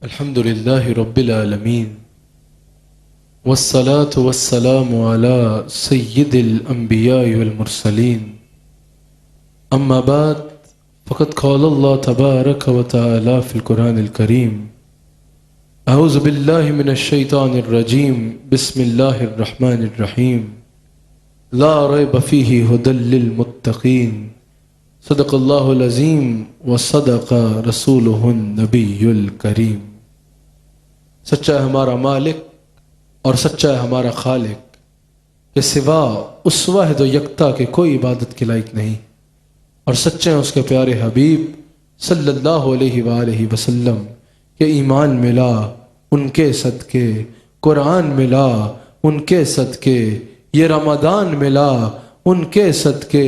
الحمد لله رب العالمين والصلاة والسلام على سيد الأنبياء والمرسلين أما بعد فقد قال الله تبارك وتعالى في القرآن الكريم أعوذ بالله من الشيطان الرجيم بسم الله الرحمن الرحيم لا ريب فيه هدى للمتقين صدق الله العظيم وصدق رسوله النبي الكريم۔ سچا ہے ہمارا مالک اور سچا ہے ہمارا خالق کہ سوا اس واحد و یکتا کے کوئی عبادت کے لائق نہیں، اور سچے ہیں اس کے پیارے حبیب صلی اللہ علیہ وآلہ وسلم کہ ایمان ملا ان کے صدقے، قرآن ملا ان کے صدقے، یہ رمضان ملا ان کے صدقے،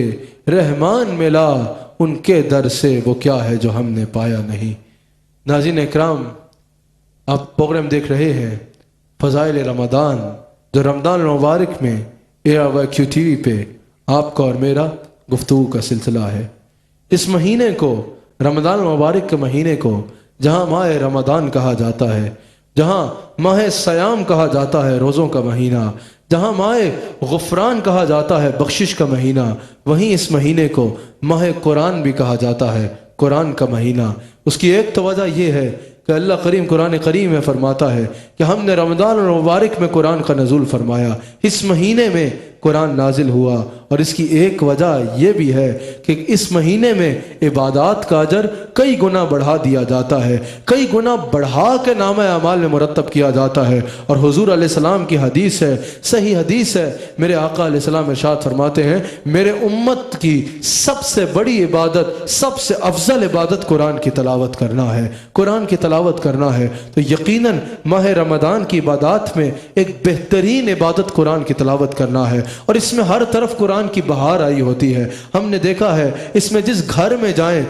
رحمان ملا ان کے در سے، وہ کیا ہے جو ہم نے پایا نہیں۔ ناظرین اکرام، آپ پروگرام دیکھ رہے ہیں فضائل رمضان، جو رمضان المبارک میں ARYQ ٹی وی پہ آپ کا اور میرا گفتگو کا سلسلہ ہے۔ اس مہینے کو، رمضان المبارک کے مہینے کو، جہاں ماہ رمضان کہا جاتا ہے، جہاں ماہ سیام کہا جاتا ہے، روزوں کا مہینہ، جہاں ماہ غفران کہا جاتا ہے، بخشش کا مہینہ، وہیں اس مہینے کو ماہ قرآن بھی کہا جاتا ہے، قرآن کا مہینہ۔ اس کی ایک تو وجہ یہ ہے کہ اللہ کریم قرآن کریم میں فرماتا ہے کہ ہم نے رمضان المبارک میں قرآن کا نزول فرمایا، اس مہینے میں قرآن نازل ہوا، اور اس کی ایک وجہ یہ بھی ہے کہ اس مہینے میں عبادات کا اجر کئی گنا بڑھا دیا جاتا ہے، کئی گنا بڑھا کے نامہ اعمال میں مرتب کیا جاتا ہے۔ اور حضور علیہ السلام کی حدیث ہے، صحیح حدیث ہے، میرے آقا علیہ السلام ارشاد فرماتے ہیں میرے امت کی سب سے بڑی عبادت، سب سے افضل عبادت قرآن کی تلاوت کرنا ہے، قرآن کی تلاوت کرنا ہے۔ تو یقیناً ماہ رمضان کی عبادات میں ایک بہترین عبادت قرآن کی تلاوت کرنا ہے، اور اس میں ہر طرف قرآن کی بہار آئی ہوتی ہے۔ ہم نے دیکھا ہے اس میں جس گھر میں جائیں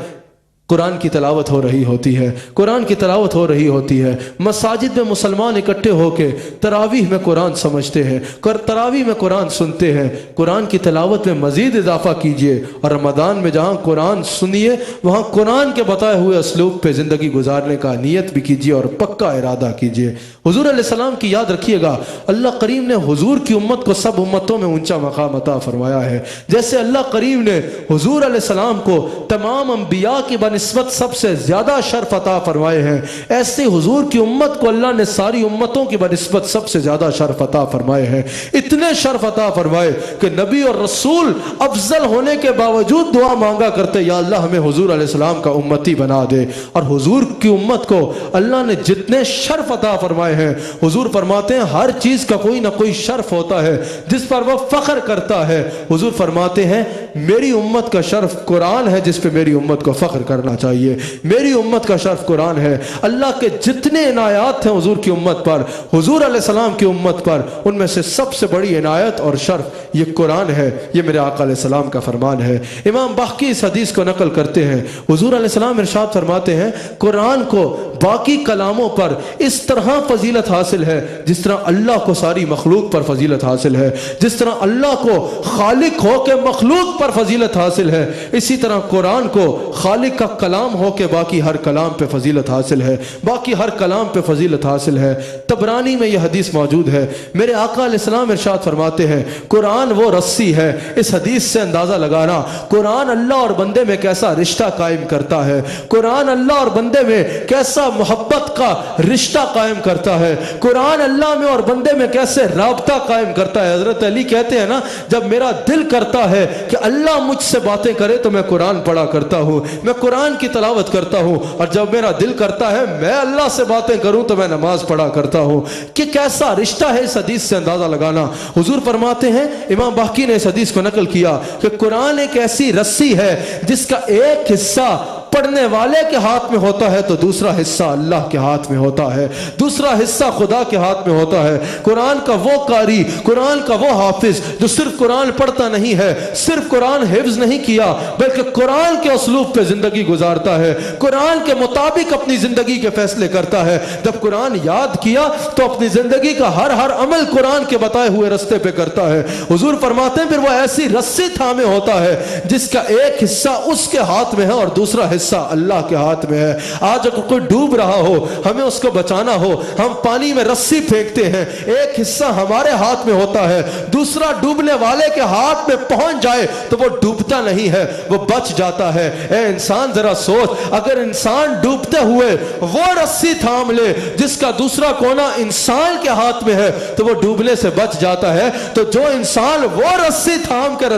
قرآن کی تلاوت ہو رہی ہوتی ہے، قرآن کی تلاوت ہو رہی ہوتی ہے۔ مساجد میں مسلمان اکٹھے ہو کے تراویح میں قرآن سمجھتے ہیں، تراویح میں قرآن سنتے ہیں۔ قرآن کی تلاوت میں مزید اضافہ کیجئے، اور رمضان میں جہاں قرآن سنیے وہاں قرآن کے بتائے ہوئے اسلوب پہ زندگی گزارنے کا نیت بھی کیجئے اور پکا ارادہ کیجئے۔ حضور علیہ السلام کی یاد رکھیے گا، اللہ کریم نے حضور کی امت کو سب امتوں میں اونچا مقام عطا فرمایا ہے۔ جیسے اللہ کریم نے حضور علیہ السلام کو تمام انبیاء کی بنسبت سب سے زیادہ شرف عطا فرمائے ہیں، ایسے حضور کی امت کو اللہ نے ساری امتوں کی بنسبت سب سے زیادہ شرف عطا فرمائے ہیں۔ اتنے شرف عطا فرمائے کہ نبی اور رسول افضل ہونے کے باوجود دعا مانگا کرتے، یا اللہ ہمیں حضور علیہ السلام کا امتی بنا دے۔ اور حضور کی امت کو اللہ نے جتنے شرف عطا فرمائے ہیں، حضور فرماتے ہیں ہر چیز کا کوئی نہ کوئی شرف ہوتا ہے جس پر وہ فخر کرتا ہے۔ حضور فرماتے ہیں میری امت کا شرف قرآن ہے جس پہ میری امت کو فخر کرنا چاہیے، میری امت کا شرف قرآن ہے۔ اللہ کے جتنے عنایات ہیں حضور کی امت پر، حضور علیہ السلام کی امت پر، ان میں سے سب سے بڑی عنایت اور شرف یہ قرآن ہے، یہ میرے آقا علیہ السلام کا فرمان ہے۔ امام باقی اس حدیث کو نقل کرتے ہیں، حضور علیہ السلام ارشاد فرماتے ہیں قرآن کو باقی کلاموں پر اس طرح فضیلت حاصل ہے جس طرح اللہ کو ساری مخلوق پر فضیلت حاصل ہے، جس طرح اللہ کو خالق ہو کے مخلوق پر فضیلت حاصل ہے، اسی طرح قرآن کو خالق کا کلام ہو کے باقی ہر کلام پہ فضیلت حاصل ہے، باقی ہر کلام پہ فضیلت حاصل ہے۔ طبرانی میں یہ حدیث موجود ہے، میرے آقا علیہ السلام ارشاد فرماتے ہیں قرآن وہ رسی ہے۔ اس حدیث سے اندازہ لگانا قرآن اللہ اور بندے میں کیسا رشتہ قائم کرتا ہے، قرآن اللہ اور بندے میں کیسا محبت کا رشتہ قائم کرتا ہے، قرآن اللہ میں اور بندے میں کیسے رابطہ قائم کرتا ہے۔ حضرت علی کہتے ہیں نا، جب میرا دل کرتا ہے کہ اللہ مجھ سے باتیں کرے تو میں قرآن پڑھا کرتا ہوں، میں قرآن کی تلاوت کرتا ہوں، اور جب میرا دل کرتا ہے میں اللہ سے باتیں کروں تو میں نماز پڑھا کرتا ہوں۔ کہ کیسا رشتہ ہے اس حدیث سے اندازہ لگانا۔ حضور فرماتے ہیں، امام باقی نے اس حدیث کو نقل کیا کہ قرآن ایک ایسی رسی ہے جس کا ایک حصہ پڑھنے والے کے ہاتھ میں ہوتا ہے تو دوسرا حصہ اللہ کے ہاتھ میں ہوتا ہے، دوسرا حصہ خدا کے ہاتھ میں ہوتا ہے۔ قرآن کا وہ قاری، قرآن کا وہ حافظ جو صرف قرآن پڑھتا نہیں ہے، صرف قرآن حفظ نہیں کیا بلکہ قرآن کے اسلوب پہ زندگی گزارتا ہے، قرآن کے مطابق اپنی زندگی کے فیصلے کرتا ہے۔ جب قرآن یاد کیا تو اپنی زندگی کا ہر عمل قرآن کے بتائے ہوئے رستے پہ کرتا ہے۔ حضور فرماتے ہیں پھر وہ ایسی رسی تھامے ہوتا ہے جس کا ایک حصہ اس کے ہاتھ میں ہے اور دوسرا حصہ حصہ اللہ کے ہاتھ میں ہے. آج اگر کوئی ڈوب رہا ہو, ہمیں اس کو بچانا ہو, ہم پانی میں رسی پھینکتے ہیں, ایک حصہ ہمارے ہاتھ میں ہوتا ہے, دوسرا ڈوبنے والے کے ہاتھ میں پہنچ جائے تو وہ ڈوبتا نہیں ہے, وہ بچ جاتا ہے. اے انسان ذرا سوچ, اگر انسان ڈوبتے ہوئے وہ رسی تھام لے جس کا دوسرا کونا انسان کے ہاتھ میں ہے تو وہ ڈوبنے سے بچ جاتا ہے. تو جو انسان وہ رسی تھام کے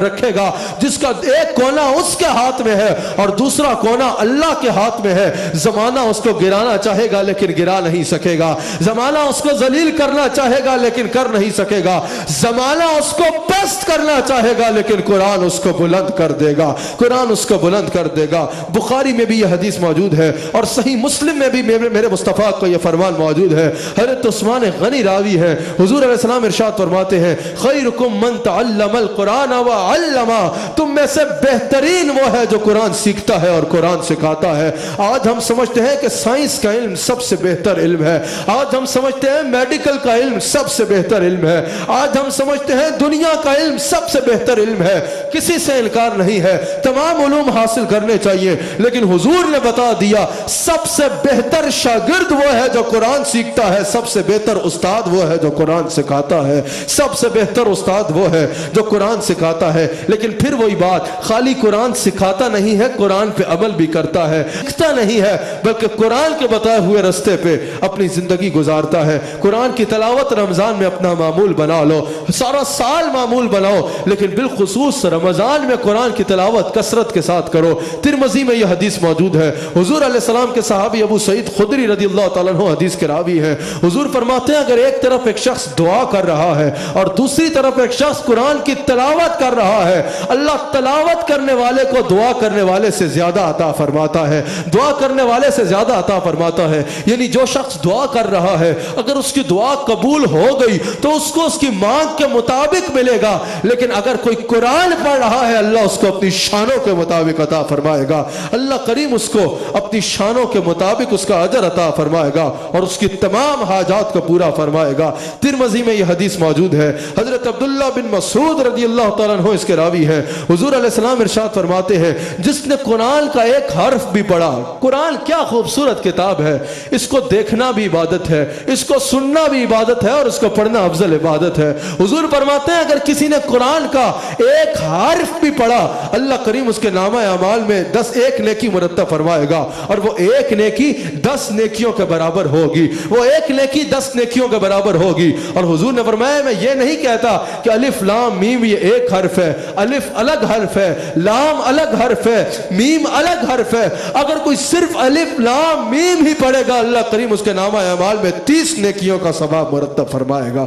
رکھے گا جس کا ایک کونا اس کے ہاتھ میں ہے اور دوسرا کونا اللہ کے ہاتھ میں ہے, زمانہ اس کو گرانا چاہے گا لیکن گرا نہیں سکے گا, زمانہ اس کو ذلیل کرنا چاہے گا لیکن کر نہیں سکے گا, زمانہ اس کو پست کرنا چاہے گا لیکن قرآن اس کو بلند کر دے گا, قرآن اس کو بلند کر دے گا. بخاری میں بھی یہ حدیث موجود ہے اور صحیح مسلم میں بھی میرے مصطفیٰ کو یہ فرمان موجود ہے. حضرت عثمان غنی راوی ہے, حضور علیہ السلام ارشاد فرماتے ہیں خیرکم من تعلم القرآن وعلم, تم میں سے بہترین وہ ہے جو قرآن سیکھتا ہے اور قرآن سکھاتا ہے. آج ہم سمجھتے ہیں کہ سائنس کا علم سب سے بہتر علم ہے, آج ہم سمجھتے ہیں میڈیکل کا علم سب سے بہتر علم ہے, آج ہم سمجھتے ہیں دنیا کا علم سب سے بہتر علم ہے. کسی سے انکار نہیں ہے, تمام علوم حاصل کرنے چاہیے, لیکن حضور نے بتا دیا سب سے بہتر شاگرد وہ ہے جو قرآن سیکھتا ہے, سب سے بہتر استاد وہ ہے جو قرآن سکھاتا ہے, سب سے بہتر استاد وہ ہے جو قرآن سکھاتا ہے. لیکن پھر وہی بات, خالی قرآن سکھاتا نہیں ہے, قرآن پہ عمل بھی کرتا ہے, سیکھتا نہیں ہے بلکہ قرآن کے بتائے ہوئے رستے پہ اپنی زندگی گزارتا ہے. قرآن کی تلاوت رمضان میں اپنا معمول بنا لو, سارا سال معمول بناؤ, لیکن بالخصوص رمضان میں قرآن کی تلاوت کثرت کے ساتھ کرو. ترمذی میں یہ حدیث موجود ہے, حضور علیہ السلام کے صحابی ابو سعید خدری رضی اللہ تعالیٰ عنہ حدیث کے راوی ہیں. حضور فرماتے ہیں اگر ایک طرف ایک شخص دعا کر رہا ہے اور دوسری طرف ایک شخص قرآن کی تلاوت کر رہا ہے, اللہ تلاوت کرنے والے کو دعا کرنے والے سے زیادہ عطا فرماتا ہے, دعا کرنے والے سے زیادہ عطا فرماتا ہے. یعنی جو شخص دعا کر رہا ہے اگر اس کی دعا قبول ہو گئی تو اس کو اس کی مانگ کے مطابق ملے گا, لیکن اگر کوئی قرآن پڑھ رہا ہے اللہ اس کو اپنی شانوں کے مطابق عطا فرمائے گا, اللہ کریم اس کو اپنی شانوں کے مطابق اس کا اجر عطا فرمائے گا اور اس کی تمام حاجات کو پورا فرمائے گا. ترمذی میں یہ حدیث موجود ہے, حضرت عبداللہ بن مسعود رضی اللہ تعالیٰ عنہ اس کے راوی ہیں. حضور علیہ السلام ارشاد فرماتے ہیں جس نے قرآن کا ایک حرف بھی پڑھا, قرآن کیا خوبصورت کتاب ہے, اس کو دیکھنا بھی عبادت ہے, اس کو سننا بھی عبادت ہے اور اس کو پڑھنا افضل عبادت ہے. حضور فرماتے ہیں اگر کسی نے قرآن کا ایک حرف بھی پڑھا اللہ کریم اس کے نامہ اعمال میں 10 نیکی مرتب فرمائے گا اور وہ ایک نیکی 10 نیکیوں کے برابر ہوگی, وہ ایک نیکی 10 نیکیوں کے برابر ہوگی. اور حضور نے فرمایا میں یہ نہیں کہتا کہ الف لام میم یہ ایک حرف ہے, الف الگ حرف ہے, لام الگ حرف ہے, میم الگ حرف ہے. اگر کوئی صرف الف لام میم ہی پڑھے گا اللہ کریم اس کے نامہ اعمال میں 30 نیکیوں کا ثواب مرتب فرمائے گا,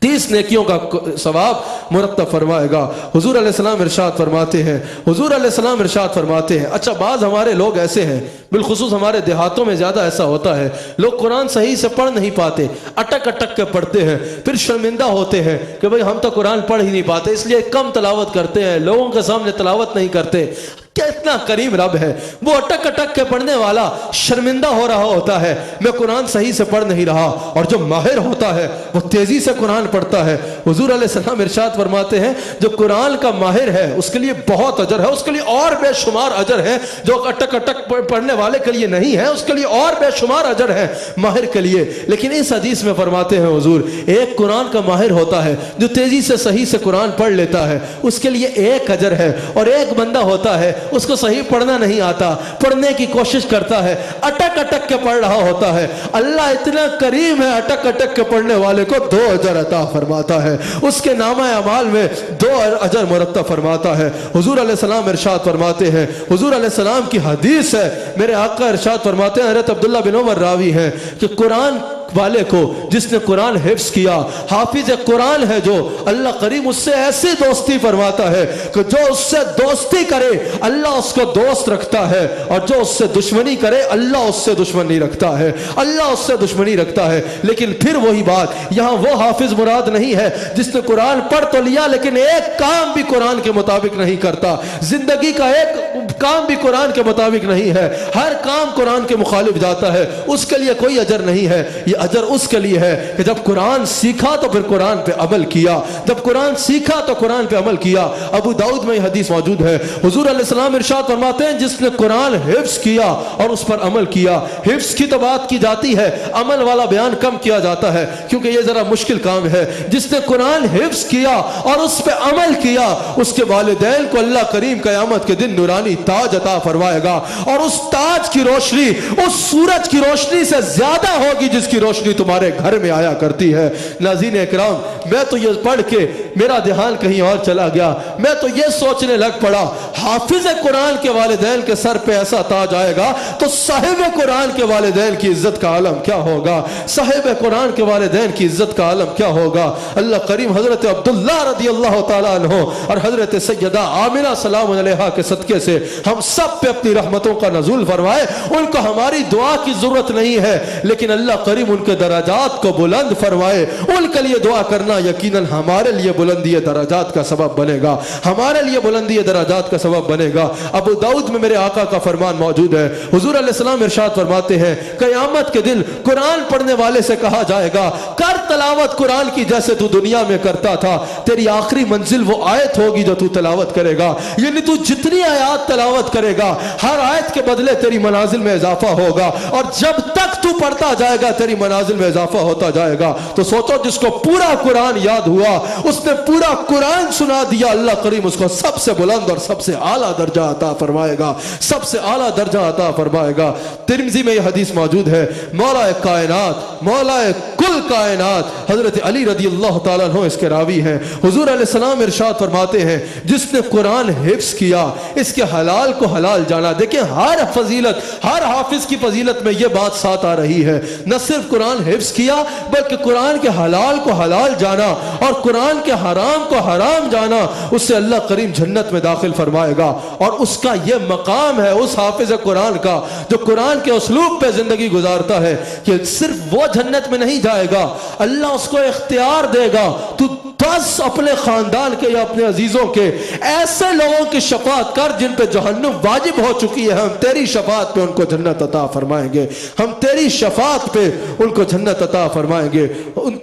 30 نیکیوں کا ثواب مرتب فرمائے گا. حضور علیہ السلام ارشاد فرماتے ہیں, حضور علیہ السلام ارشاد فرماتے ہیں. اچھا بعض ہمارے لوگ ایسے ہیں, بالخصوص ہمارے دیہاتوں میں زیادہ ایسا ہوتا ہے, لوگ قرآن صحیح سے پڑھ نہیں پاتے, اٹک اٹک کے پڑھتے ہیں, پھر شرمندہ ہوتے ہیں کہ بھئی ہم تو قرآن پڑھ ہی نہیں پاتے اس لیے کم تلاوت کرتے ہیں, لوگوں کے سامنے تلاوت نہیں کرتے. کیا اتنا کریم رب ہے, وہ اٹک اٹک کے پڑھنے والا شرمندہ ہو رہا ہوتا ہے میں قرآن صحیح سے پڑھ نہیں رہا, اور جو ماہر ہوتا ہے وہ تیزی سے قرآن پڑھتا ہے. حضور علیہ السلام ارشاد فرماتے ہیں جو قرآن کا ماہر ہے اس کے لیے بہت اجر ہے, اس کے لیے اور بے شمار اجر ہے, جو اٹک اٹک پڑھنے والے کے لیے نہیں ہے اس کے لیے اور بے شمار اجر ہے ماہر کے لیے. لیکن اس حدیث میں فرماتے ہیں حضور ایک قرآن کا ماہر ہوتا ہے جو تیزی سے صحیح سے قرآن پڑھ لیتا ہے, اس کے لیے ایک اجر ہے, اور ایک بندہ ہوتا ہے اس کو صحیح پڑھنا نہیں آتا, پڑھنے کی کوشش کرتا ہے, اٹک اٹک کے پڑھ رہا ہوتا ہے, اللہ اتنا کریم ہے اٹک اٹک کے پڑھنے والے کو 2 اجر عطا فرماتا ہے, اس کے نامہ اعمال میں 2 اجر مرتب فرماتا ہے. حضور علیہ السلام ارشاد فرماتے ہیں, حضور علیہ السلام کی حدیث ہے, میرے آقا ارشاد فرماتے ہیں, حضرت عبداللہ بن عمر راوی ہیں کہ قرآن والے کو جس نے قرآن حفظ کیا, حافظ قرآن ہے جو, اللہ کریم اس سے ایسی دوستی فرماتا ہے کہ جو اس سے دوستی کرے اللہ اس کو دوست رکھتا ہے, اور جو اس سے دشمنی کرے اللہ اس سے دشمنی رکھتا ہے, اللہ اس سے دشمنی رکھتا ہے. لیکن پھر وہی بات, یہاں وہ حافظ مراد نہیں ہے جس نے قرآن پڑھ تو لیا لیکن ایک کام بھی قرآن کے مطابق نہیں کرتا, زندگی کا ایک کام بھی قرآن کے مطابق نہیں ہے، ہر کام قرآن کے مخالف جاتا ہے، اس کے لیے کوئی اجر نہیں ہے۔ یہ اجر اس کے لیے ہے کہ جب قرآن سیکھا تو پھر قرآن پہ عمل کیا، جب قرآن سیکھا تو قرآن پہ عمل کیا۔ ابو داؤد میں یہ حدیث موجود ہے، حضور علیہ السلام ارشاد فرماتے ہیں جس نے قرآن حفظ کیا اور اس پر عمل کیا، حفظ کی تو بات کی جاتی ہے، عمل والا بیان کم کیا جاتا ہے کیونکہ یہ ذرا مشکل کام ہے۔ جس نے قرآن حفظ کیا اور اس پہ عمل کیا، اس کے والدین کو اللہ کریم قیامت کے دن نورانی تاج عطا فرمائے گا، اور اس تاج کی روشنی اس سورج کی روشنی سے زیادہ ہوگی جس کی روشنی تمہارے گھر میں آیا کرتی ہے۔ ناظرین اکرام، میں تو یہ پڑھ کے میرا دھیان کہیں اور چلا گیا، میں تو یہ سوچنے لگ پڑا حافظ قرآن کے والدین کے سر پہ ایسا تاج آئے گا تو صاحب قرآن کے والدین کی عزت کا عالم کیا ہوگا، صاحب قرآن کے والدین کی عزت کا عالم کیا ہوگا۔ اللہ کریم حضرت عبداللہ رضی اللہ تعالیٰ عنہ اور حضرت سیدہ آمنہ سلام علیہا کے صدقے سے ہم سب پہ اپنی رحمتوں کا نزول فرمائے۔ ان کو ہماری دعا کی ضرورت نہیں ہے لیکن اللہ کریم ان کے درجات کو بلند فرمائے۔ ان کے لیے دعا کرنا یقیناً ہمارے لیے بلندی درجات کا سبب بنے گا، ہمارے لیے بلندی درجات کا سبب بنے گا۔ ابو داؤد میں میرے آقا کا فرمان موجود ہے، حضور علیہ السلام ارشاد فرماتے ہیں قیامت کے دن قرآن پڑھنے والے سے کہا جائے گا کر تلاوت قرآن کی جیسے تو دنیا میں کرتا تھا، تیری آخری منزل وہ آیت ہوگی جو تو تلاوت کرے گا، یعنی تو جتنی آیات تلاوت کرے گا ہر آیت کے بدلے تیری منازل میں اضافہ ہوگا، اور جب تک تو پڑھتا جائے گا تیری منازل میں اضافہ ہوتا جائے گا۔ تو سوچو جس کو پورا قرآن یاد ہوا، اس نے پورا قرآن سنا دیا، اللہ کریم اس کو سب سے بلند اور سب سے اعلیٰ درجہ عطا فرمائے گا، سب سے اعلیٰ درجہ عطا فرمائے گا۔ ترمذی میں یہ حدیث موجود ہے، مولا کائنات، مولا کل کائنات حضرت علی رضی اللہ تعالیٰ عنہ اس کے راوی ہیں، حضور علیہ السلام ارشاد فرماتے ہیں جس نے قرآن حفظ کیا، اس کے حلال کو حلال جانا۔ دیکھیں ہر فضیلت، ہر حافظ کی فضیلت میں یہ بات ساتھ آ رہی ہے، نہ صرف قرآن حفظ کیا بلکہ قرآن کے حلال کو حلال جانا اور قرآن کے حرام کو حرام جانا، اس سے اللہ کریم جنت میں داخل فرمائے گا۔ اور اس کا یہ مقام ہے اس حافظ قرآن کا جو قرآن کے اسلوب پہ زندگی گزارتا ہے کہ صرف وہ جنت میں نہیں جائے گا، اللہ اس کو اختیار دے گا تو بس اپنے خاندان کے یا اپنے عزیزوں کے ایسے لوگوں کی شفاعت کر جن پہ جہنم واجب ہو چکی ہے، ہم تیری شفاعت پہ ان کو جنت عطا فرمائیں گے، ہم تیری شفاعت پہ ان کو جنت عطا فرمائیں گے،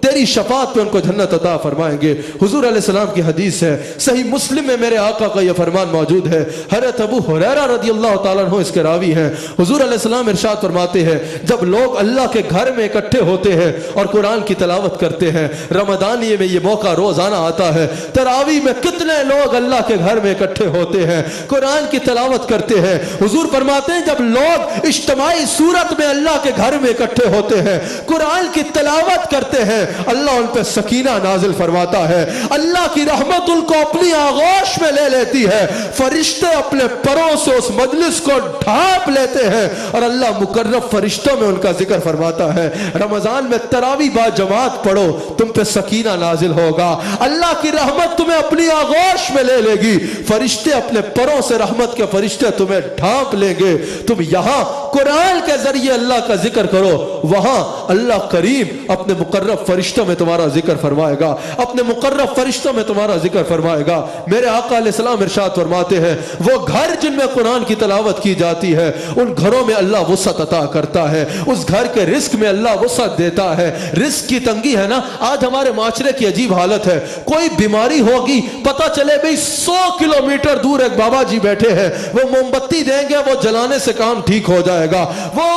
تیری شفاعت پہ ان کو جنت عطا فرمائیں گے۔ حضور علیہ السلام کی حدیث ہے، صحیح مسلم میں میرے آقا کا یہ فرمان موجود ہے، حضرت ابو ہریرہ رضی اللہ تعالیٰ عنہ اس کے راوی ہیں، حضور علیہ السلام ارشاد فرماتے ہیں جب لوگ اللہ کے گھر میں اکٹھے ہوتے ہیں اور قرآن کی تلاوت کرتے ہیں، رمضانیے میں یہ موقع روزانہ آتا ہے، تراویح میں کتنے لوگ اللہ کے گھر میں اکٹھے ہوتے ہیں، قرآن کی تلاوت کرتے ہیں، حضور فرماتے ہیں جب لوگ اجتماعی صورت میں اللہ کے گھر میں اکٹھے ہوتے ہیں، قرآن کی تلاوت کرتے ہیں، اللہ ان پہ سکینہ نازل فرماتا ہے، اللہ کی رحمت ان کو اپنی آغوش میں لے لیتی ہے، فرشتے اپنے پروں سے اس مجلس کو ڈھانپ لیتے ہیں اور اللہ مقرب فرشتوں میں ان کا ذکر فرماتا ہے۔ رمضان میں تراویح با جماعت پڑھو، تم پہ سکینہ نازل ہوگا، اللہ کی رحمت تمہیں اپنی آغوش میں لے لے گی، فرشتے اپنے پروں سے رحمت کے فرشتے تمہیں ڈھانپ لیں گے، تم یہاں قرآن کے ذریعے اللہ کا ذکر کرو، وہاں اللہ کریم اپنے مقرب فرشتوں میں تمہارا ذکر فرمائے گا، اپنے مقرب فرشتوں میں تمہارا ذکر فرمائے گا۔ میرے آقا علیہ السلام ارشاد فرماتے ہیں وہ گھر جن میں قرآن کی تلاوت کی جاتی ہے ان گھروں میں اللہ وسعت عطا کرتا ہے، اس گھر کے رزق میں اللہ وسعت دیتا ہے۔ رزق کی تنگی ہے نا، آج ہمارے معاشرے کی عجیب حالت ہے، کوئی بیماری ہوگی پتہ چلے بھئی 100 کلومیٹر دور ایک بابا جی بیٹھے ہیں، وہ موم بتی دیں گے وہ جلانے سے کام ٹھیک ہو جائے گا، وہ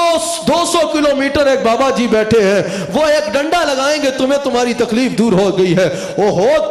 200 کلومیٹر ایک بابا جی بیٹھے ہیں، وہ ایک ڈنڈا لگائیں گے تمہیں تمہاری تکلیف دور ہو گئی ہے،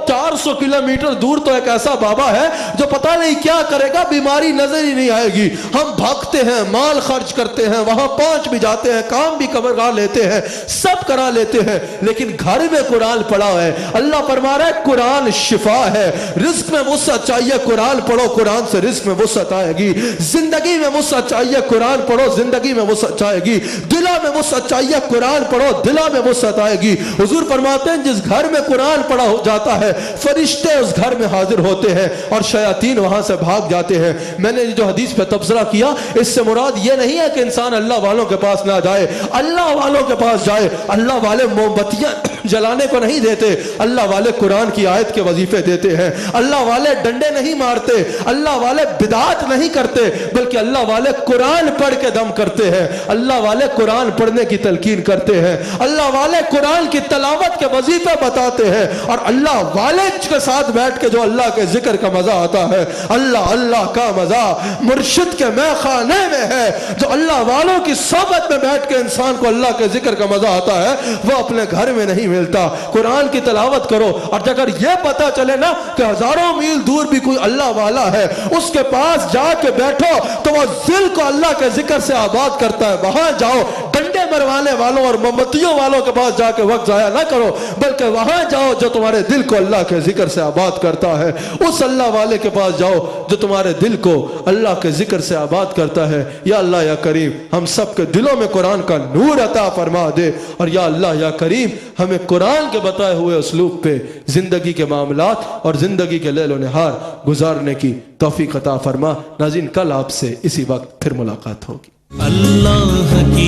400 کلومیٹر دور تو ایک ایسا بابا ہے جو پتہ نہیں کیا کرے گا، بیماری نظر ہی نہیں آئے گی۔ ہم بھاگتے ہیں، مال خرچ کرتے ہیں، وہاں پہنچ بھی جاتے ہیں، کام بھی کرا لیتے ہیں، سب کرا لیتے ہیں، لیکن گھر میں قرآن پڑھا ہے، اللہ فرما رہا ہے قرآن شفا ہے، رزق میں وسعت چاہیے قرآن پڑھو، قرآن سے رزق میں وسعت آئے گی، زندگی میں وسعت چاہیے قرآن پڑھو، زندگی میں وسعت آئے گی، دلوں میں وسعت چاہیے قرآن پڑھو، دلوں میں وسعت آئے گی۔ حضور فرماتے ہیں جس گھر میں قرآن پڑھا ہو جاتا ہے فرشتے اس گھر میں حاضر ہوتے ہیں اور شیاطین وہاں سے بھاگ جاتے ہیں۔ میں نے جو حدیث پہ تبصرہ کیا اس سے مراد یہ نہیں ہے کہ انسان اللہ والوں کے پاس نہ جائے، اللہ والوں کے پاس جائے، اللہ والے موم بتیاں جلانے کو نہیں دیتے. اللہ والے قرآن کی آیت کے وظیفے دیتے ہیں. اللہ والے ڈنڈے نہیں مارتے, اللہ والے بدعات نہیں کرتے, بلکہ اللہ والے قرآن پڑھ کے دم کرتے ہیں. اللہ والے قرآن پڑھنے کی تلقین کرتے ہیں. اللہ والے قرآن کی تلاوت کے وظیفے بتاتے ہیں. اور اللہ والے کے ساتھ بیٹھ کے جو اللہ کے ذکر کا مزہ آتا ہے, اللہ اللہ کا مزہ مرشد کے میں خانے میں ہے. جو اللہ والوں کی صحبت میں بیٹھ کے انسان کو اللہ کے ذکر کا مزہ آتا ہے, وہ اپنے گھر میں نہیں ملتا. قرآن کی تلاوت کرو, اور اگر یہ پتا چلے نا کہ ہزاروں میل دور بھی کوئی اللہ والا ہے, اس کے پاس جا کے بیٹھو تو وہ دل کو اللہ کے ذکر سے آباد کرتا ہے. وہاں جاؤ, ڈنڈے مروانے والوں اور مومبتیوں والوں کے پاس جا کے وقت ضائع نہ کرو, بلکہ وہاں جاؤ جو تمہارے دل کو اللہ کے ذکر سے آباد کرتا ہے. اس اللہ والے کے پاس جاؤ جو تمہارے دل کو اللہ کے ذکر سے آباد کرتا ہے. یا اللہ یا کریم, ہم سب کے دلوں میں قرآن کا نور عطا فرما دے, اور یا اللہ یا کریم ہمیں قرآن کے بتائے ہوئے اسلوب پہ زندگی کے معاملات اور زندگی کے لیل و نہار گزارنے کی توفیق عطا فرما. ناظرین, کل آپ سے اسی وقت پھر ملاقات ہوگی. اللہ کی